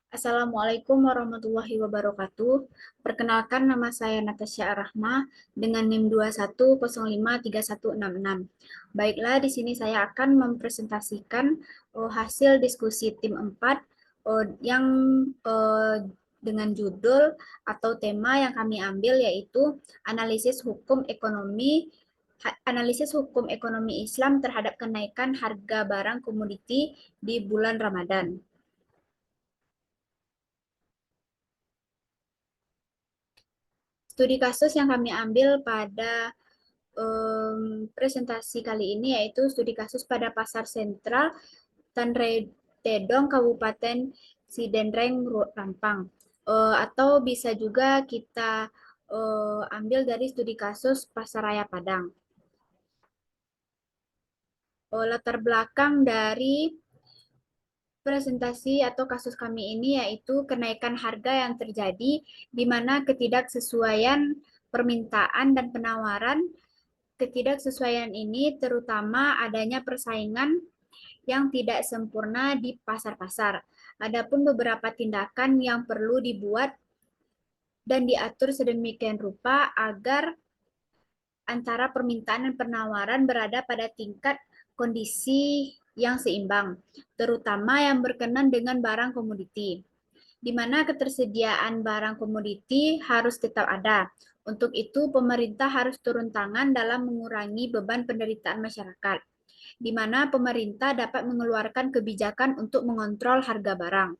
Assalamualaikum warahmatullahi wabarakatuh. Perkenalkan, nama saya Natasha Arahma dengan NIM 21053166. Baiklah, di sini saya akan mempresentasikan hasil diskusi tim 4 yang eh, dengan judul atau tema yang kami ambil yaitu analisis hukum ekonomi Islam terhadap kenaikan harga barang komoditi di bulan Ramadan. Studi kasus yang kami ambil pada presentasi kali ini yaitu studi kasus pada Pasar Sentral Tanrededong, Kabupaten Sidenreng, Lampang. Atau bisa juga kita ambil dari studi kasus Pasaraya Padang. Latar belakang dari presentasi atau kasus kami ini yaitu kenaikan harga yang terjadi di mana ketidaksesuaian permintaan dan penawaran. Ketidaksesuaian ini terutama adanya persaingan yang tidak sempurna di pasar-pasar. Adapun beberapa tindakan yang perlu dibuat dan diatur sedemikian rupa agar antara permintaan dan penawaran berada pada tingkat kondisi yang seimbang, terutama yang berkenan dengan barang komoditi, di mana ketersediaan barang komoditi harus tetap ada. Untuk itu, pemerintah harus turun tangan dalam mengurangi beban penderitaan masyarakat, di mana pemerintah dapat mengeluarkan kebijakan untuk mengontrol harga barang.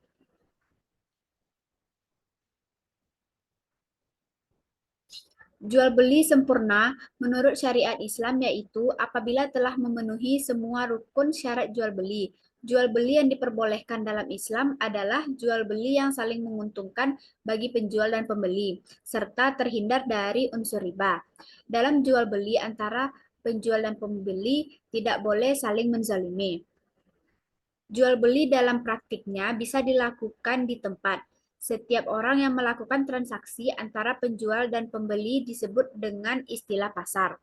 Jual beli sempurna menurut syariat Islam yaitu apabila telah memenuhi semua rukun syarat jual beli. Jual beli yang diperbolehkan dalam Islam adalah jual beli yang saling menguntungkan bagi penjual dan pembeli, serta terhindar dari unsur riba. Dalam jual beli antara penjual dan pembeli tidak boleh saling menzalimi. Jual beli dalam praktiknya bisa dilakukan di tempat. Setiap orang yang melakukan transaksi antara penjual dan pembeli disebut dengan istilah pasar.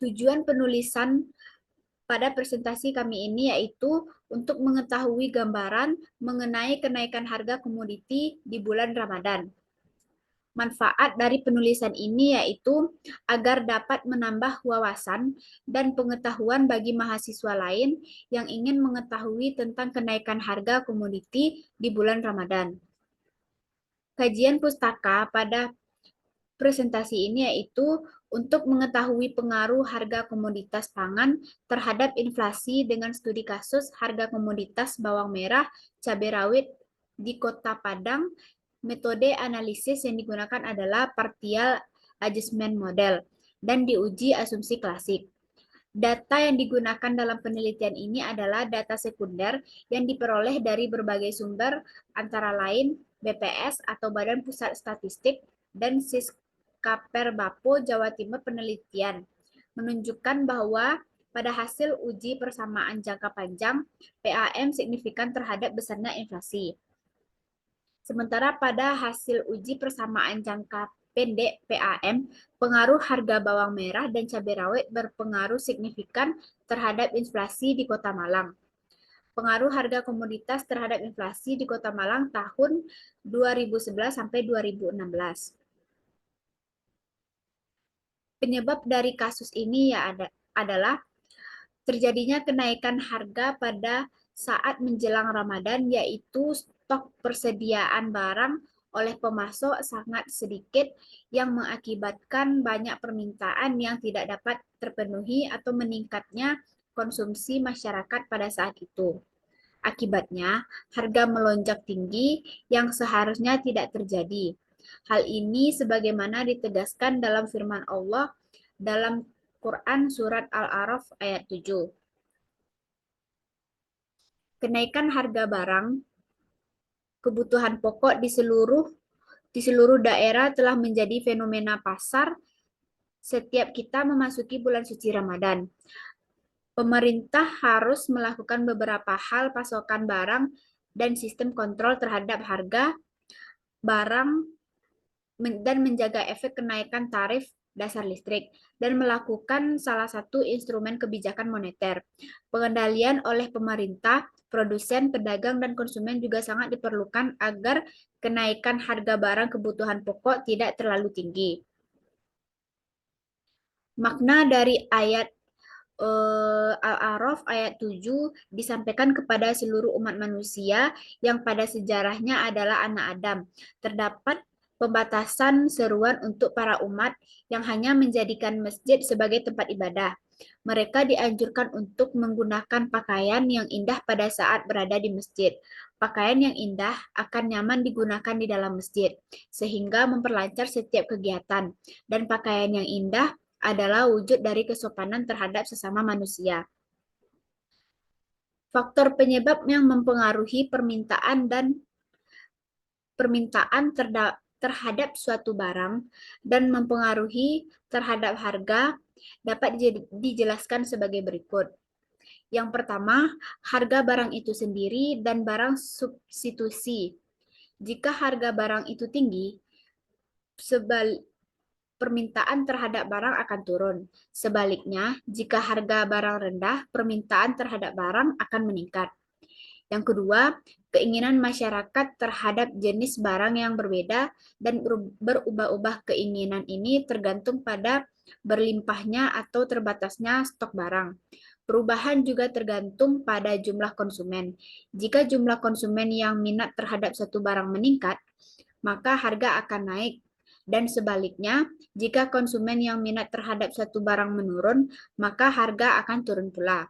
Tujuan penulisan pada presentasi kami ini yaitu untuk mengetahui gambaran mengenai kenaikan harga komoditi di bulan Ramadan. Manfaat dari penulisan ini yaitu agar dapat menambah wawasan dan pengetahuan bagi mahasiswa lain yang ingin mengetahui tentang kenaikan harga komoditi di bulan Ramadan. Kajian pustaka pada presentasi ini yaitu untuk mengetahui pengaruh harga komoditas pangan terhadap inflasi dengan studi kasus harga komoditas bawang merah, cabai rawit di Kota Padang. Metode analisis yang digunakan adalah partial adjustment model dan diuji asumsi klasik. Data yang digunakan dalam penelitian ini adalah data sekunder yang diperoleh dari berbagai sumber, antara lain BPS atau Badan Pusat Statistik dan Siskaper Bapo Jawa Timur. Penelitian menunjukkan bahwa pada hasil uji persamaan jangka panjang, PAM signifikan terhadap besarnya inflasi. Sementara pada hasil uji persamaan jangka pendek PAM, pengaruh harga bawang merah dan cabai rawit berpengaruh signifikan terhadap inflasi di Kota Malang. Pengaruh harga komoditas terhadap inflasi di Kota Malang tahun 2011 sampai 2016. Penyebab dari kasus ini adalah terjadinya kenaikan harga pada saat menjelang Ramadan, yaitu stok persediaan barang oleh pemasok sangat sedikit yang mengakibatkan banyak permintaan yang tidak dapat terpenuhi atau meningkatnya konsumsi masyarakat pada saat itu. Akibatnya, harga melonjak tinggi yang seharusnya tidak terjadi. Hal ini sebagaimana ditegaskan dalam firman Allah dalam Quran Surat Al-A'raf ayat 7. Kenaikan harga barang kebutuhan pokok di seluruh daerah telah menjadi fenomena pasar setiap kita memasuki bulan suci Ramadan. Pemerintah harus melakukan beberapa hal pasokan barang dan sistem kontrol terhadap harga barang dan menjaga efek kenaikan tarif dasar listrik, dan melakukan salah satu instrumen kebijakan moneter. Pengendalian oleh pemerintah, produsen, pedagang, dan konsumen juga sangat diperlukan agar kenaikan harga barang kebutuhan pokok tidak terlalu tinggi. Makna dari ayat Al-A'raf ayat 7 disampaikan kepada seluruh umat manusia yang pada sejarahnya adalah anak Adam. Terdapat pembatasan seruan untuk para umat yang hanya menjadikan masjid sebagai tempat ibadah. Mereka dianjurkan untuk menggunakan pakaian yang indah pada saat berada di masjid. Pakaian yang indah akan nyaman digunakan di dalam masjid, sehingga memperlancar setiap kegiatan. Dan pakaian yang indah adalah wujud dari kesopanan terhadap sesama manusia. Faktor penyebab yang mempengaruhi permintaan terhadap suatu barang dan mempengaruhi terhadap harga dapat dijelaskan sebagai berikut. Yang pertama, harga barang itu sendiri dan barang substitusi. Jika harga barang itu tinggi, permintaan terhadap barang akan turun. Sebaliknya, jika harga barang rendah, permintaan terhadap barang akan meningkat. Yang kedua, keinginan masyarakat terhadap jenis barang yang berbeda dan berubah-ubah. Keinginan ini tergantung pada berlimpahnya atau terbatasnya stok barang. Perubahan juga tergantung pada jumlah konsumen. Jika jumlah konsumen yang minat terhadap satu barang meningkat, maka harga akan naik. Dan sebaliknya, jika konsumen yang minat terhadap satu barang menurun, maka harga akan turun pula.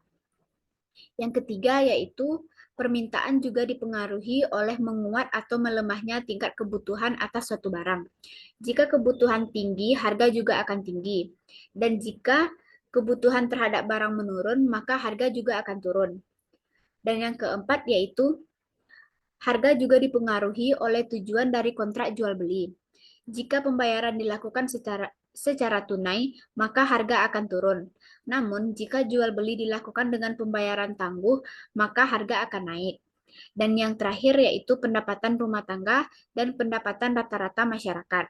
Yang ketiga yaitu permintaan juga dipengaruhi oleh menguat atau melemahnya tingkat kebutuhan atas suatu barang. Jika kebutuhan tinggi, harga juga akan tinggi. Dan jika kebutuhan terhadap barang menurun, maka harga juga akan turun. Dan yang keempat yaitu harga juga dipengaruhi oleh tujuan dari kontrak jual beli. Jika pembayaran dilakukan secara tunai, maka harga akan turun. Namun, jika jual beli dilakukan dengan pembayaran tangguh, maka harga akan naik. Dan yang terakhir yaitu pendapatan rumah tangga dan pendapatan rata-rata masyarakat.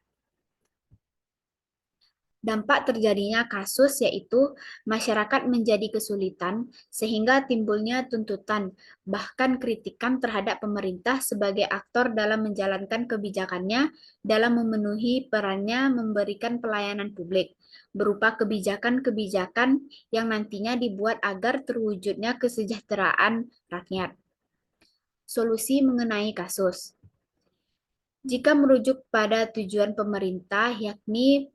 Dampak terjadinya kasus yaitu masyarakat menjadi kesulitan sehingga timbulnya tuntutan, bahkan kritikan terhadap pemerintah sebagai aktor dalam menjalankan kebijakannya dalam memenuhi perannya memberikan pelayanan publik, berupa kebijakan-kebijakan yang nantinya dibuat agar terwujudnya kesejahteraan rakyat. Solusi mengenai kasus. Jika merujuk pada tujuan pemerintah, yakni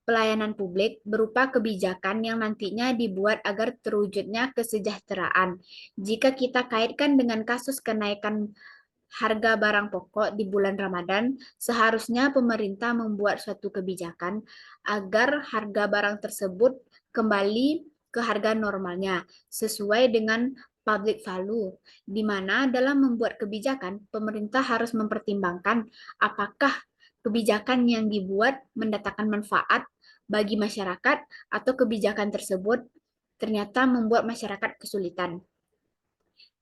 pelayanan publik berupa kebijakan yang nantinya dibuat agar terwujudnya kesejahteraan. Jika kita kaitkan dengan kasus kenaikan harga barang pokok di bulan Ramadan, seharusnya pemerintah membuat suatu kebijakan agar harga barang tersebut kembali ke harga normalnya sesuai dengan public value, di mana dalam membuat kebijakan, pemerintah harus mempertimbangkan apakah kebijakan yang dibuat mendatangkan manfaat bagi masyarakat atau kebijakan tersebut ternyata membuat masyarakat kesulitan.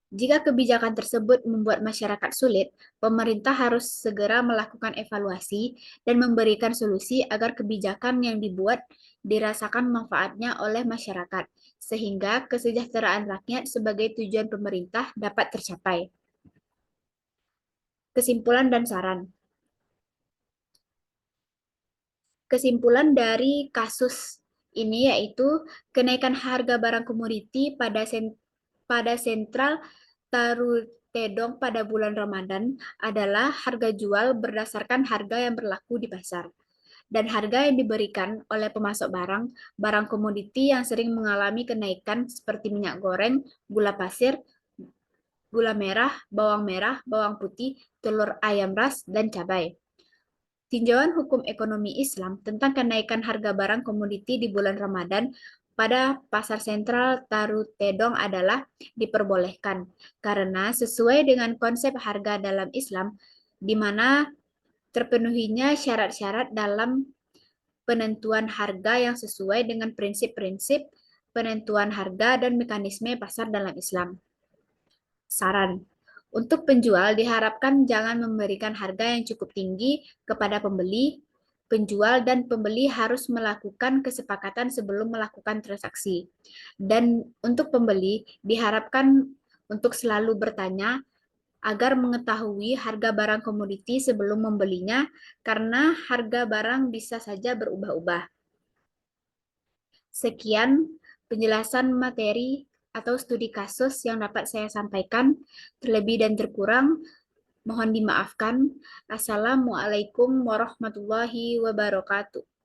Jika kebijakan tersebut membuat masyarakat sulit, pemerintah harus segera melakukan evaluasi dan memberikan solusi agar kebijakan yang dibuat dirasakan manfaatnya oleh masyarakat, sehingga kesejahteraan rakyat sebagai tujuan pemerintah dapat tercapai. Kesimpulan dan saran. Kesimpulan dari kasus ini yaitu kenaikan harga barang komoditi pada sentral Tarutedong pada bulan Ramadan adalah harga jual berdasarkan harga yang berlaku di pasar dan harga yang diberikan oleh pemasok barang komoditi yang sering mengalami kenaikan seperti minyak goreng, gula pasir, gula merah, bawang putih, telur ayam ras, dan cabai. Tinjauan hukum ekonomi Islam tentang kenaikan harga barang komoditi di bulan Ramadan pada pasar sentral Tarutedong adalah diperbolehkan karena sesuai dengan konsep harga dalam Islam di mana terpenuhinya syarat-syarat dalam penentuan harga yang sesuai dengan prinsip-prinsip penentuan harga dan mekanisme pasar dalam Islam. Saran. Untuk penjual diharapkan jangan memberikan harga yang cukup tinggi kepada pembeli penjual dan pembeli harus melakukan kesepakatan sebelum melakukan transaksi. Dan untuk pembeli diharapkan untuk selalu bertanya agar mengetahui harga barang komoditi sebelum membelinya, karena harga barang bisa saja berubah-ubah. Sekian penjelasan materi atau studi kasus yang dapat saya sampaikan. Terlebih dan terkurang, mohon dimaafkan. Assalamualaikum warahmatullahi wabarakatuh.